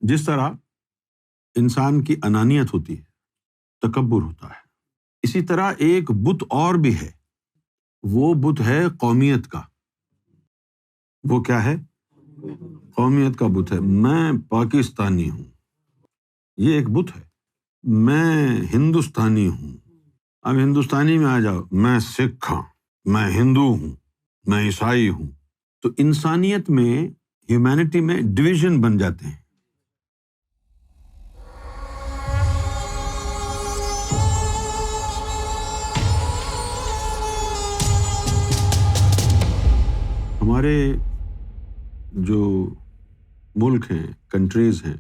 جس طرح انسان کی انانیت ہوتی ہے، تکبر ہوتا ہے، اسی طرح ایک بت اور بھی ہے، وہ بت ہے قومیت کا۔ وہ کیا ہے؟ قومیت کا بت ہے۔ میں پاکستانی ہوں، یہ ایک بت ہے۔ میں ہندوستانی ہوں، اب ہندوستانی میں آ جاؤ، میں سکھ ہوں، میں ہندو ہوں، میں عیسائی ہوں۔ تو انسانیت میں، ہیومینٹی میں ڈویژن بن جاتے ہیں۔ ہمارے جو ملک ہیں، کنٹریز ہیں،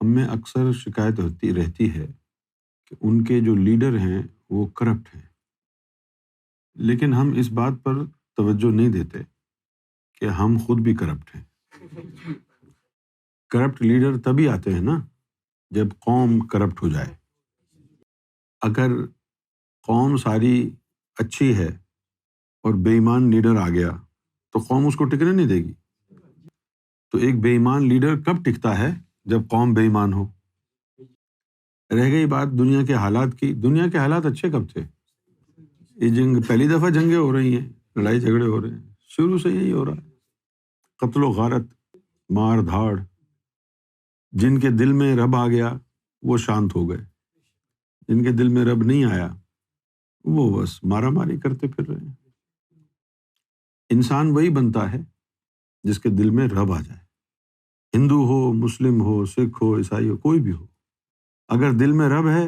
ہم میں اکثر شکایت ہوتی رہتی ہے کہ ان کے جو لیڈر ہیں وہ کرپٹ ہیں، لیکن ہم اس بات پر توجہ نہیں دیتے کہ ہم خود بھی کرپٹ ہیں۔ کرپٹ لیڈر تبھی آتے ہیں نا جب قوم کرپٹ ہو جائے۔ اگر قوم ساری اچھی ہے اور بے ایمان لیڈر آ گیا تو قوم اس کو ٹکنے نہیں دے گی۔ تو ایک بے ایمان لیڈر کب ٹکتا ہے؟ جب قوم بے ایمان ہو۔ رہ گئی بات دنیا کے حالات کی، دنیا کے حالات اچھے کب تھے؟ یہ جنگ پہلی دفعہ جنگیں ہو رہی ہیں، لڑائی جھگڑے ہو رہے ہیں، شروع سے یہی ہو رہا ہے، قتل و غارت، مار دھاڑ۔ جن کے دل میں رب آ گیا وہ شانت ہو گئے، جن کے دل میں رب نہیں آیا وہ بس مارا ماری کرتے پھر رہے ہیں۔ انسان وہی بنتا ہے جس کے دل میں رب آ جائے، ہندو ہو، مسلم ہو، سکھ ہو، عیسائی ہو، کوئی بھی ہو، اگر دل میں رب ہے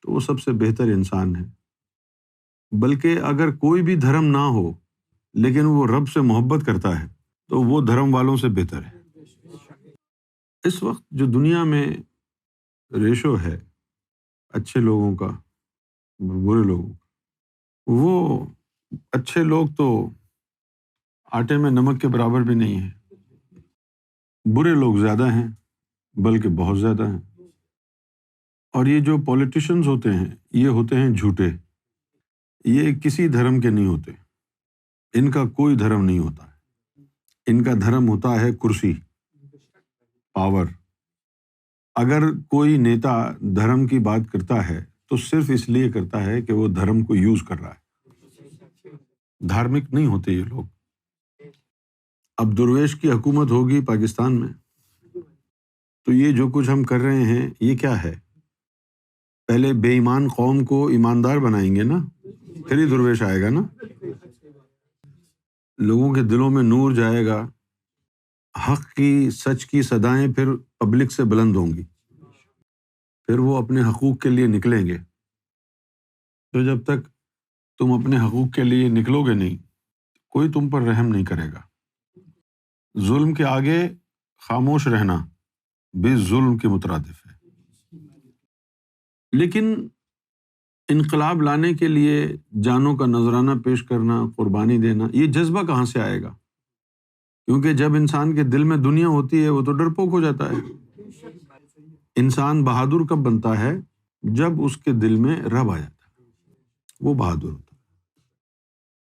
تو وہ سب سے بہتر انسان ہے۔ بلکہ اگر کوئی بھی دھرم نہ ہو لیکن وہ رب سے محبت کرتا ہے تو وہ دھرم والوں سے بہتر ہے۔ اس وقت جو دنیا میں ریشو ہے اچھے لوگوں کا، برے لوگوں کا، وہ اچھے لوگ تو آٹے میں نمک کے برابر بھی نہیں ہیں، برے لوگ زیادہ ہیں، بلکہ بہت زیادہ ہیں۔ اور یہ جو پولیٹیشنز ہوتے ہیں یہ ہوتے ہیں جھوٹے، یہ کسی دھرم کے نہیں ہوتے، ان کا کوئی دھرم نہیں ہوتا، ان کا دھرم ہوتا ہے کرسی، پاور۔ اگر کوئی نیتا دھرم کی بات کرتا ہے تو صرف اس لیے کرتا ہے کہ وہ دھرم کو یوز کر رہا ہے، دھارمک نہیں ہوتے یہ لوگ۔ اب درویش کی حکومت ہوگی پاکستان میں تو یہ جو کچھ ہم کر رہے ہیں یہ کیا ہے؟ پہلے بے ایمان قوم کو ایماندار بنائیں گے نا، پھر ہی درویش آئے گا نا۔ لوگوں کے دلوں میں نور جائے گا، حق کی، سچ کی صدائیں پھر پبلک سے بلند ہوں گی، پھر وہ اپنے حقوق کے لیے نکلیں گے۔ تو جب تک تم اپنے حقوق کے لیے نکلو گے نہیں، کوئی تم پر رحم نہیں کرے گا۔ ظلم کے آگے خاموش رہنا بھی ظلم کے مترادف ہے۔ لیکن انقلاب لانے کے لیے جانوں کا نذرانہ پیش کرنا، قربانی دینا، یہ جذبہ کہاں سے آئے گا؟ کیونکہ جب انسان کے دل میں دنیا ہوتی ہے وہ تو ڈرپوک ہو جاتا ہے۔ انسان بہادر کب بنتا ہے؟ جب اس کے دل میں رب آ جاتا ہے، وہ بہادر ہوتا ہے۔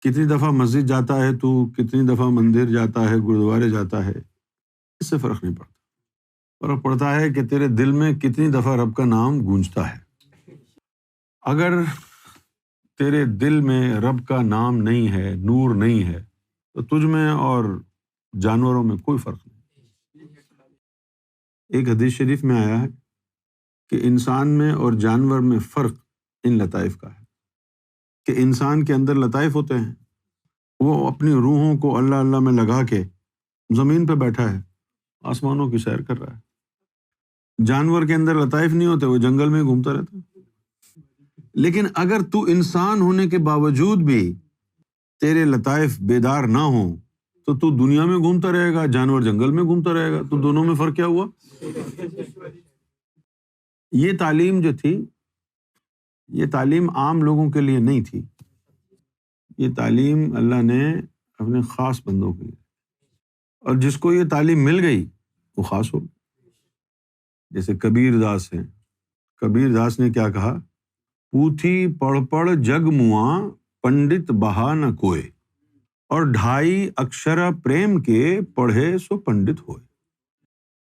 کتنی دفعہ مسجد جاتا ہے تو، کتنی دفعہ مندر جاتا ہے، گرودوارے جاتا ہے، اس سے فرق نہیں پڑتا۔ فرق پڑتا ہے کہ تیرے دل میں کتنی دفعہ رب کا نام گونجتا ہے۔ اگر تیرے دل میں رب کا نام نہیں ہے، نور نہیں ہے، تو تجھ میں اور جانوروں میں کوئی فرق نہیں۔ ایک حدیث شریف میں آیا ہے کہ انسان میں اور جانور میں فرق ان لطائف کا ہے کہ انسان کے اندر لطائف ہوتے ہیں، وہ اپنی روحوں کو اللہ اللہ میں لگا کے زمین پہ بیٹھا ہے، آسمانوں کی سیر کر رہا ہے۔ جانور کے اندر لطائف نہیں ہوتے، وہ جنگل میں گھومتا رہتا ہے۔ لیکن اگر تو انسان ہونے کے باوجود بھی تیرے لطائف بیدار نہ ہوں تو تو دنیا میں گھومتا رہے گا، جانور جنگل میں گھومتا رہے گا، تو دونوں میں فرق کیا ہوا؟ یہ تعلیم جو تھی، یہ تعلیم عام لوگوں کے لیے نہیں تھی، یہ تعلیم اللہ نے اپنے خاص بندوں کے لیے، اور جس کو یہ تعلیم مل گئی وہ خاص ہو گئی۔ جیسے کبیر داس ہیں، کبیر داس نے کیا کہا؟ پوتھی پڑھ پڑھ جگ مواں پنڈت بہا نہ کوئے، اور 2.5 اکشر پریم کے پڑھے سو پنڈت ہوئے۔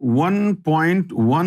1.1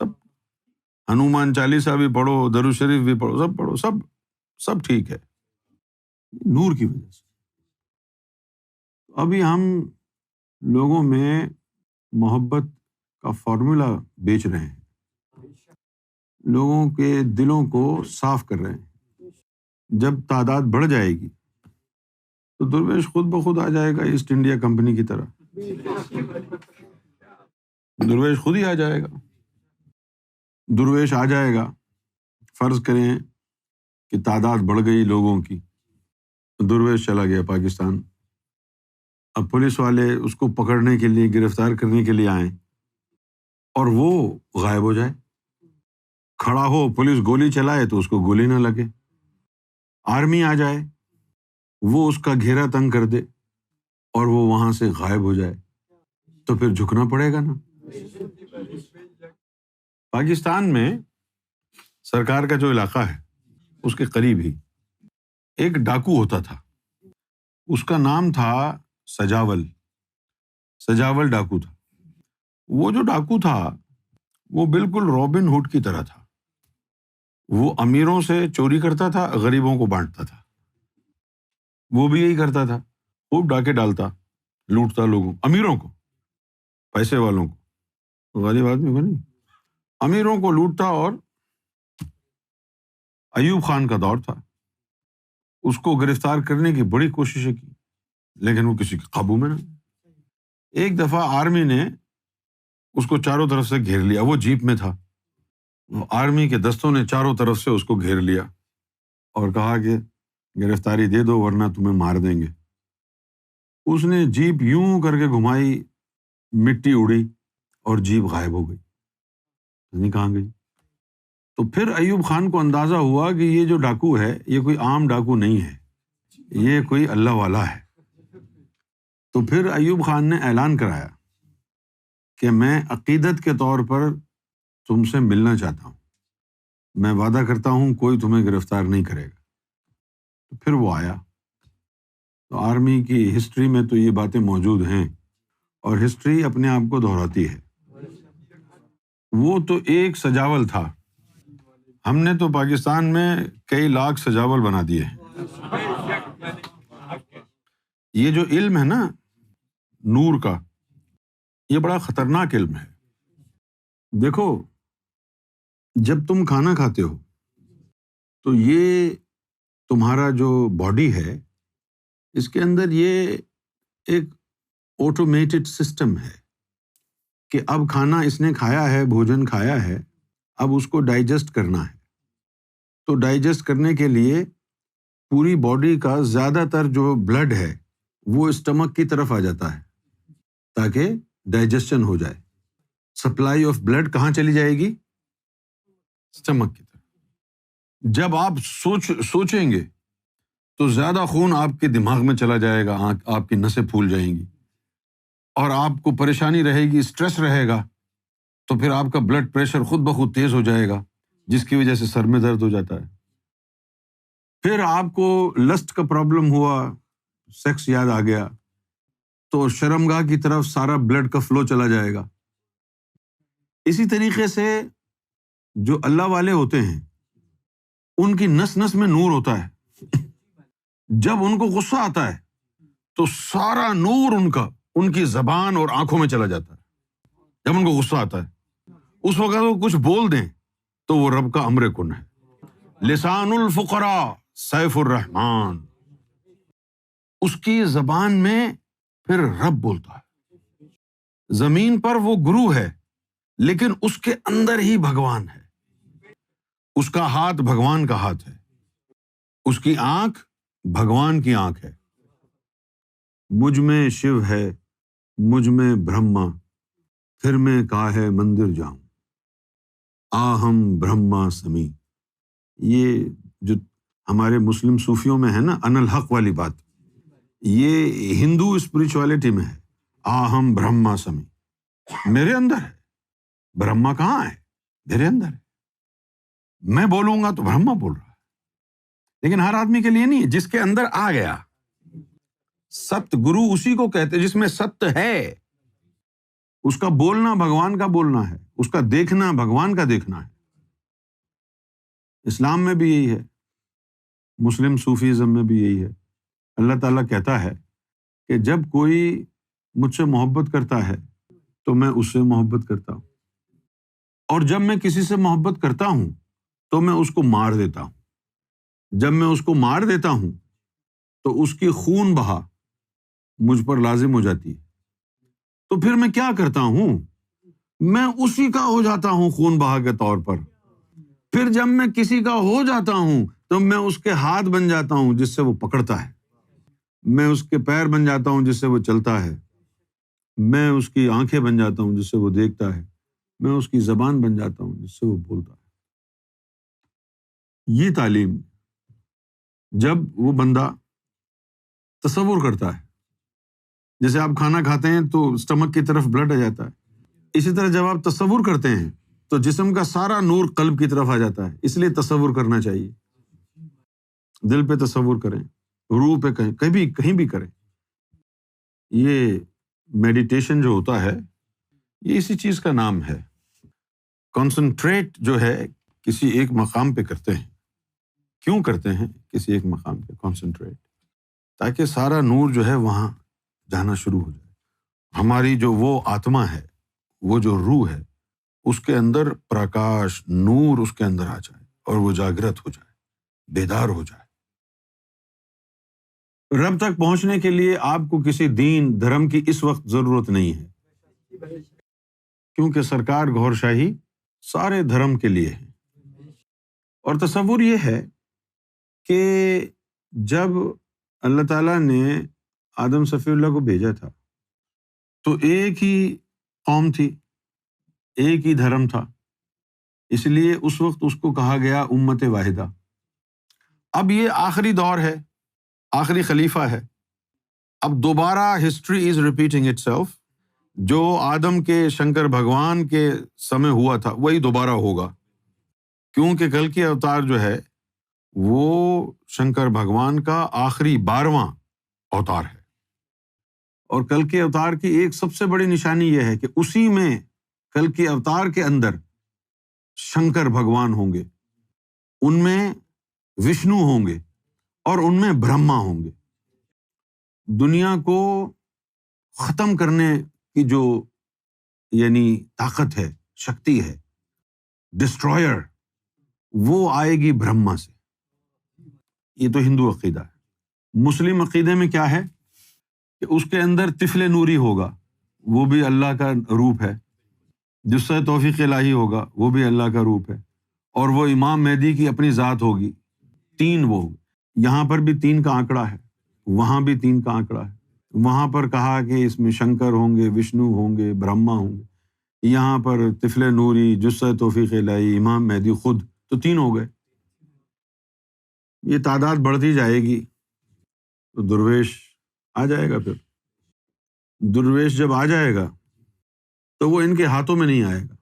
سب ہنومان چالیسا بھی پڑھو، درود شریف بھی پڑھو، سب پڑھو، سب ٹھیک ہے، نور کی وجہ سے۔ ابھی ہم لوگوں میں محبت کا فارمولا بیچ رہے ہیں، لوگوں کے دلوں کو صاف کر رہے ہیں۔ جب تعداد بڑھ جائے گی تو درویش خود بخود آ جائے گا، ایسٹ انڈیا کمپنی کی طرح درویش خود ہی آ جائے گا۔ درویش آ جائے گا، فرض کریں کہ تعداد بڑھ گئی لوگوں کی، درویش چلا گیا پاکستان، اب پولیس والے اس کو پکڑنے کے لیے، گرفتار کرنے کے لیے آئیں اور وہ غائب ہو جائے، کھڑا ہو، پولیس گولی چلائے تو اس کو گولی نہ لگے، آرمی آ جائے، وہ اس کا گھیرا تنگ کر دے اور وہ وہاں سے غائب ہو جائے، تو پھر جھکنا پڑے گا نا۔ پاکستان میں سرکار کا جو علاقہ ہے اس کے قریب ہی ایک ڈاکو ہوتا تھا، اس کا نام تھا سجاول ڈاکو تھا۔ وہ جو ڈاکو تھا وہ بالکل رابن ہوڈ کی طرح تھا، وہ امیروں سے چوری کرتا تھا، غریبوں کو بانٹتا تھا، وہ بھی یہی کرتا تھا، خوب ڈاکے ڈالتا، لوٹتا لوگوں، امیروں کو، پیسے والوں کو، غریب آدمی کو نہیں، امیروں کو لوٹتا۔ اور ایوب خان کا دور تھا، اس کو گرفتار کرنے کی بڑی کوششیں کی لیکن وہ کسی کے قابو میں نہ۔ ایک دفعہ آرمی نے اس کو چاروں طرف سے گھیر لیا، وہ جیپ میں تھا، وہ آرمی کے دستوں نے چاروں طرف سے اس کو گھیر لیا اور کہا کہ گرفتاری دے دو ورنہ تمہیں مار دیں گے۔ اس نے جیپ یوں کر کے گھمائی، مٹی اڑی اور جیپ غائب ہو گئی، نہیں کہاں گئی۔ تو پھر ایوب خان کو اندازہ ہوا کہ یہ جو ڈاکو ہے یہ کوئی عام ڈاکو نہیں ہے، یہ کوئی اللہ والا ہے۔ تو پھر ایوب خان نے اعلان کرایا کہ میں عقیدت کے طور پر تم سے ملنا چاہتا ہوں، میں وعدہ کرتا ہوں کوئی تمہیں گرفتار نہیں کرے گا۔ تو پھر وہ آیا۔ تو آرمی کی ہسٹری میں تو یہ باتیں موجود ہیں اور ہسٹری اپنے آپ کو دہراتی ہے۔ وہ تو ایک سجاول تھا، ہم نے تو پاکستان میں کئی لاکھ سجاول بنا دیے ہیں۔ یہ جو علم ہے نا نور کا، یہ بڑا خطرناک علم ہے۔ دیکھو، جب تم کھانا کھاتے ہو تو یہ تمہارا جو باڈی ہے اس کے اندر یہ ایک آٹومیٹڈ سسٹم ہے کہ اب کھانا اس نے کھایا ہے، بھوجن کھایا ہے، اب اس کو ڈائجسٹ کرنا ہے۔ تو ڈائجسٹ کرنے کے لیے پوری باڈی کا زیادہ تر جو بلڈ ہے وہ اسٹمک کی طرف آ جاتا ہے تاکہ ڈائجسشن ہو جائے۔ سپلائی آف بلڈ کہاں چلی جائے گی؟ اسٹمک کی طرف۔ جب آپ سوچیں گے تو زیادہ خون آپ کے دماغ میں چلا جائے گا، آپ کی نسیں پھول جائیں گی اور آپ کو پریشانی رہے گی، اسٹریس رہے گا، تو پھر آپ کا بلڈ پریشر خود بخود تیز ہو جائے گا جس کی وجہ سے سر میں درد ہو جاتا ہے۔ پھر آپ کو لسٹ کا پرابلم ہوا، سیکس یاد آ گیا تو شرمگاہ کی طرف سارا بلڈ کا فلو چلا جائے گا۔ اسی طریقے سے جو اللہ والے ہوتے ہیں ان کی نس نس میں نور ہوتا ہے، جب ان کو غصہ آتا ہے تو سارا نور ان کی زبان اور آنکھوں میں چلا جاتا ہے۔ جب ان کو غصہ آتا ہے اس وقت وہ کچھ بول دیں تو وہ رب کا امر کن ہے۔ لسان الفقراء سیف الرحمن، اس کی زبان میں پھر رب بولتا ہے۔ زمین پر وہ گرو ہے لیکن اس کے اندر ہی بھگوان ہے، اس کا ہاتھ بھگوان کا ہاتھ ہے، اس کی آنکھ بھگوان کی آنکھ ہے۔ مجھ میں شیو ہے، مجھ میں برہما، پھر میں کاہے مندر جاؤں، آہم برہما سمی۔ یہ جو ہمارے مسلم صوفیوں میں ہے نا ان الحق والی بات، یہ ہندو اسپرچولیٹی میں ہے، آہم برہما سمی، میرے اندر ہے۔ برہما کہاں ہے؟ میرے اندر ہے۔ میں بولوں گا تو برہما بول رہا ہے، لیکن ہر آدمی کے لیے نہیں ہے، جس کے اندر آ گیا۔ ست گرو اسی کو کہتے جس میں ست ہے، اس کا بولنا بھگوان کا بولنا ہے، اس کا دیکھنا بھگوان کا دیکھنا ہے۔ اسلام میں بھی یہی ہے، مسلم صوفیزم میں بھی یہی ہے۔ اللہ تعالیٰ کہتا ہے کہ جب کوئی مجھ سے محبت کرتا ہے تو میں اس سے محبت کرتا ہوں، اور جب میں کسی سے محبت کرتا ہوں تو میں اس کو مار دیتا ہوں۔ جب میں اس کو مار دیتا ہوں تو اس کی خون بہا مجھ پر لازم ہو جاتی ہے، تو پھر میں کیا کرتا ہوں؟ میں اسی کا ہو جاتا ہوں خون بہا کے طور پر۔ پھر جب میں کسی کا ہو جاتا ہوں تو میں اس کے ہاتھ بن جاتا ہوں جس سے وہ پکڑتا ہے، میں اس کے پیر بن جاتا ہوں جس سے وہ چلتا ہے، میں اس کی آنکھیں بن جاتا ہوں جس سے وہ دیکھتا ہے، میں اس کی زبان بن جاتا ہوں جس سے وہ بولتا ہے۔ یہ تعلیم جب وہ بندہ تصور کرتا ہے، جیسے آپ کھانا کھاتے ہیں تو اسٹمک کی طرف بلڈ آ جاتا ہے، اسی طرح جب آپ تصور کرتے ہیں تو جسم کا سارا نور قلب کی طرف آ جاتا ہے۔ اس لیے تصور کرنا چاہیے، دل پہ تصور کریں، روح پہ کہیں بھی کریں۔ یہ میڈیٹیشن جو ہوتا ہے یہ اسی چیز کا نام ہے۔ کنسنٹریٹ جو ہے کسی ایک مقام پہ کرتے ہیں۔ کیوں کرتے ہیں کسی ایک مقام پہ کنسنٹریٹ؟ تاکہ سارا نور جو ہے وہاں جانا شروع ہو جائے۔ ہماری جو وہ آتما ہے، وہ جو روح ہے، اس کے اندر پرکاش نور اس کے اندر آ جائے اور وہ جاگرت ہو جائے، بیدار ہو جائے۔ رب تک پہنچنے کے لیے آپ کو کسی دین دھرم کی اس وقت ضرورت نہیں ہے، کیونکہ سرکار گور شاہی سارے دھرم کے لیے ہے۔ اور تصور یہ ہے کہ جب اللہ تعالیٰ نے آدم صفی اللہ کو بھیجا تھا تو ایک ہی قوم تھی، ایک ہی دھرم تھا، اس لیے اس وقت اس کو کہا گیا امت واحدہ۔ اب یہ آخری دور ہے، آخری خلیفہ ہے، اب دوبارہ history is repeating it self. جو آدم کے شنکر بھگوان کے سمے ہوا تھا وہی دوبارہ ہوگا، کیونکہ کل کی اوتار جو ہے وہ شنکر بھگوان کا آخری 12واں اوتار ہے۔ اور کل کے اوتار کی ایک سب سے بڑی نشانی یہ ہے کہ اسی میں کل کے اوتار کے اندر شنکر بھگوان ہوں گے، ان میں وشنو ہوں گے اور ان میں برہما ہوں گے۔ دنیا کو ختم کرنے کی جو یعنی طاقت ہے، شکتی ہے، ڈسٹرائر، وہ آئے گی برہما سے۔ یہ تو ہندو عقیدہ ہے۔ مسلم عقیدے میں کیا ہے کہ اس کے اندر طفل نوری ہوگا، وہ بھی اللہ کا روپ ہے، جس سے توفیق الہی ہوگا وہ بھی اللہ کا روپ ہے، اور وہ امام مہدی کی اپنی ذات ہوگی۔ 3 وہ، یہاں پر بھی 3 کا آنکڑا ہے، وہاں بھی 3 کا آنکڑا ہے۔ وہاں پر کہا کہ اس میں شنکر ہوں گے، وشنو ہوں گے، برہما ہوں گے، یہاں پر طفل نوری، جس سے توفیق الہی، امام مہدی خود، تو 3 ہو گئے۔ یہ تعداد بڑھتی جائے گی تو درویش آ جائے گا۔ پھر درویش جب آ جائے گا تو وہ ان کے ہاتھوں میں نہیں آئے گا۔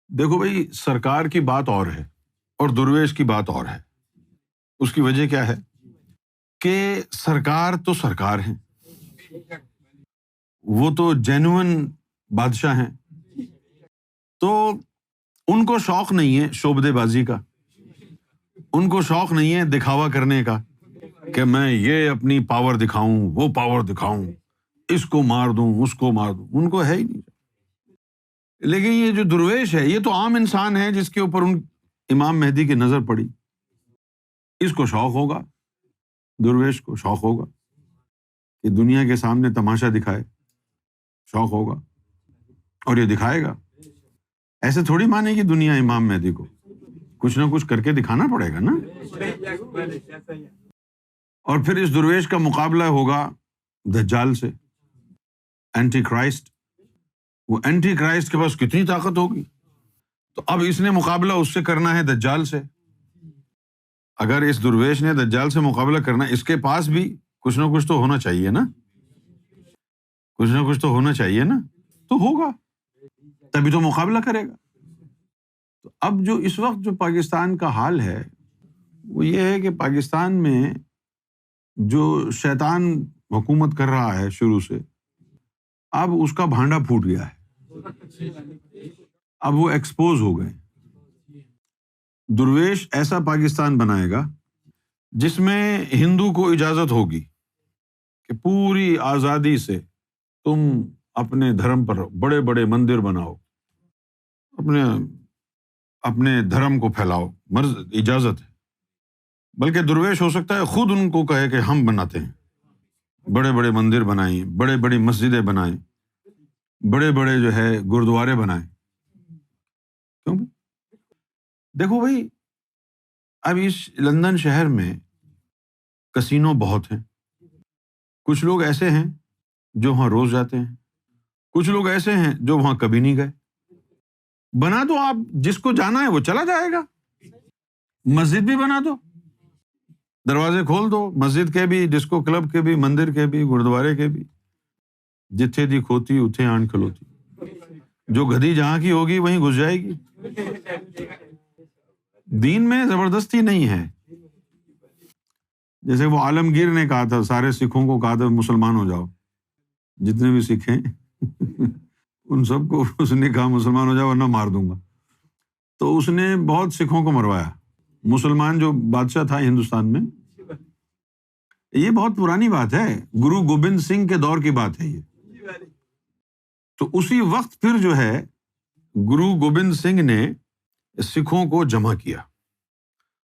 دیکھو بھائی، سرکار کی بات اور ہے اور درویش کی بات اور ہے۔ اس کی وجہ کیا ہے کہ سرکار تو سرکار ہیں، وہ تو جینوئن بادشاہ ہیں، تو ان کو شوق نہیں ہے شعبدے بازی کا، ان کو شوق نہیں ہے دکھاوا کرنے کا کہ میں یہ اپنی پاور دکھاؤں، وہ پاور دکھاؤں، اس کو مار دوں، اس کو مار دوں، ان کو ہے ہی نہیں۔ لیکن یہ جو درویش ہے یہ تو عام انسان ہے جس کے اوپر ان امام مہدی کی نظر پڑی، اس کو شوق ہوگا، درویش کو شوق ہوگا کہ دنیا کے سامنے تماشا دکھائے، شوق ہوگا اور یہ دکھائے گا۔ ایسے تھوڑی مانے گی دنیا امام مہدی کو، کچھ نہ کچھ کر کے دکھانا پڑے گا نا۔ اور پھر اس درویش کا مقابلہ ہوگا دجال سے، اینٹی کرائسٹ۔ وہ اینٹی کرائسٹ کے پاس کتنی طاقت ہوگی، تو اب اس نے مقابلہ اس سے کرنا ہے دجال سے۔ اگر اس درویش نے دجال سے مقابلہ کرنا، اس کے پاس بھی کچھ نہ کچھ تو ہونا چاہیے نا، کچھ نہ کچھ تو ہونا چاہیے نا، تو ہوگا تبھی تو مقابلہ کرے گا۔ تو اب جو اس وقت جو پاکستان کا حال ہے وہ یہ ہے کہ پاکستان میں جو شیطان حکومت کر رہا ہے شروع سے، اب اس کا بھانڈا پھوٹ گیا ہے، اب وہ ایکسپوز ہو گئے. درویش ایسا پاکستان بنائے گا جس میں ہندو کو اجازت ہوگی کہ پوری آزادی سے تم اپنے دھرم پر بڑے بڑے مندر بناؤ، اپنے دھرم کو پھیلاؤ، مرض اجازت ہے. بلکہ درویش ہو سکتا ہے خود ان کو کہے کہ ہم بناتے ہیں، بڑے بڑے مندر بنائیں، بڑے بڑی مسجدیں بنائیں، بڑے بڑے جو ہے گرودوارے بنائیں. کیوں بھی؟ دیکھو بھائی، اب اس لندن شہر میں کسینو بہت ہیں. کچھ لوگ ایسے ہیں جو وہاں روز جاتے ہیں، کچھ لوگ ایسے ہیں جو وہاں کبھی نہیں گئے. بنا دو، آپ جس کو جانا ہے وہ چلا جائے گا. مسجد بھی بنا دو، دروازے کھول دو، مسجد کے بھی، ڈسکو کلب کے بھی، مندر کے بھی، گرودوارے کے بھی. جتھے دی کھوتی اتھے آن کھلوتی، جو گدھی جہاں کی ہوگی وہیں گھس جائے گی. دین میں زبردستی نہیں ہے. جیسے وہ عالمگیر نے کہا تھا، سارے سکھوں کو کہا تھا مسلمان ہو جاؤ، جتنے بھی سکھ ہیں ان سب کو اس نے کہا مسلمان ہو جاؤ ورنہ مار دوں گا. تو اس نے بہت سکھوں کو مروایا. مسلمان جو بادشاہ تھا ہندوستان میں، یہ بہت پرانی بات ہے، گرو گوبند سنگھ کے دور کی بات ہے یہ. تو اسی وقت پھر جو ہے گرو گوبند سنگھ نے سکھوں کو جمع کیا.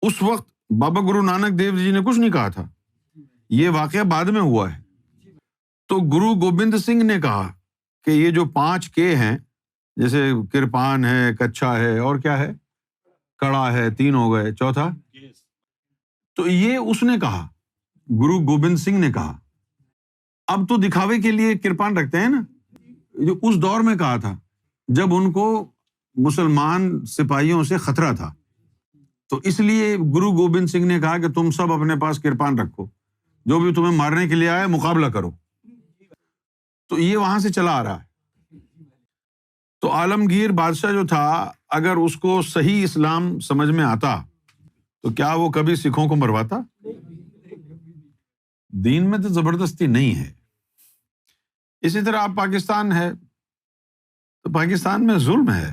اس وقت بابا گرو نانک دیو جی نے کچھ نہیں کہا تھا، یہ واقعہ بعد میں ہوا ہے. تو گرو گوبند سنگھ نے کہا کہ یہ جو 5 کے ہیں، جیسے کرپان ہے، کچھا ہے، اور کیا ہے، کڑا ہے، 3 ہو گئے، چوتھا. تو یہ اس نے کہا، گرو گوبند سنگھ نے کہا. اب تو دکھاوے کے لیے کرپان رکھتے ہیں نا، جو اس دور میں کہا تھا جب ان کو مسلمان سپاہیوں سے خطرہ تھا. تو اس لیے گرو گوبند سنگھ نے کہا کہ تم سب اپنے پاس کرپان رکھو، جو بھی تمہیں مارنے کے لیے آئے مقابلہ کرو. تو یہ وہاں سے چلا آ رہا ہے. تو عالمگیر بادشاہ جو تھا، اگر اس کو صحیح اسلام سمجھ میں آتا تو کیا وہ کبھی سکھوں کو مرواتا؟ دین میں تو زبردستی نہیں ہے. اسی طرح آپ پاکستان ہے تو پاکستان میں ظلم ہے.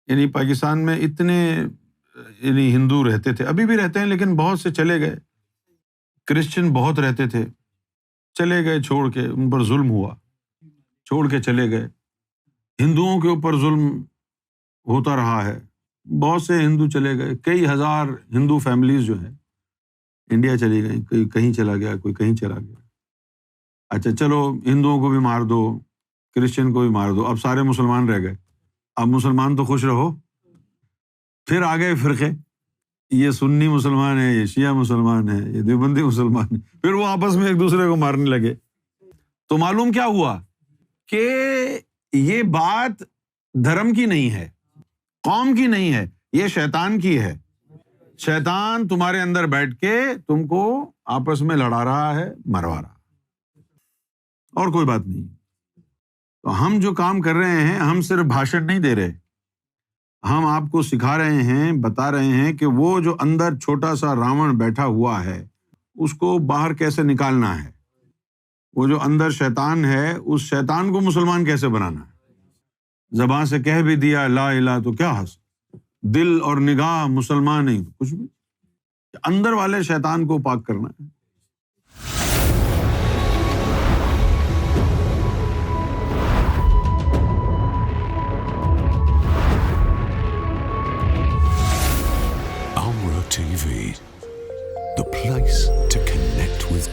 یعنی پاکستان میں اتنے ہندو رہتے تھے، ابھی بھی رہتے ہیں لیکن بہت سے چلے گئے. کرسچن بہت رہتے تھے، چلے گئے چھوڑ کے، ان پر ظلم ہوا، چھوڑ کے چلے گئے. ہندوؤں کے اوپر ظلم ہوتا رہا ہے، بہت سے ہندو چلے گئے. کئی ہزار ہندو فیملیز جو ہے انڈیا چلی گئی، کوئی کہیں چلا گیا، کوئی کہیں چلا گیا. اچھا چلو، ہندوؤں کو بھی مار دو، کرسچن کو بھی مار دو، اب سارے مسلمان رہ گئے. اب مسلمان تو خوش رہو. پھر آ گئے فرقے، یہ سنی مسلمان ہے، یہ شیعہ مسلمان ہے، یہ دیوبندی مسلمان ہے. پھر وہ آپس میں ایک دوسرے کو مارنے لگے. تو معلوم کیا ہوا کہ یہ بات دھرم کی نہیں ہے، قوم کی نہیں ہے، یہ شیطان کی ہے. شیطان تمہارے اندر بیٹھ کے تم کو آپس میں لڑا رہا ہے، مروا رہا، اور کوئی بات نہیں. تو ہم جو کام کر رہے ہیں، ہم صرف بھاشن نہیں دے رہے، ہم آپ کو سکھا رہے ہیں، بتا رہے ہیں کہ وہ جو اندر چھوٹا سا راون بیٹھا ہوا ہے اس کو باہر کیسے نکالنا ہے. وہ جو اندر شیطان ہے، اس شیطان کو مسلمان کیسے بنانا ہے. زبان سے کہہ بھی دیا لا الہ تو کیا حاصل، دل اور نگاہ مسلمان نہیں تو کچھ بھی. اندر والے شیطان کو پاک کرنا ہے. TV, the place to connect with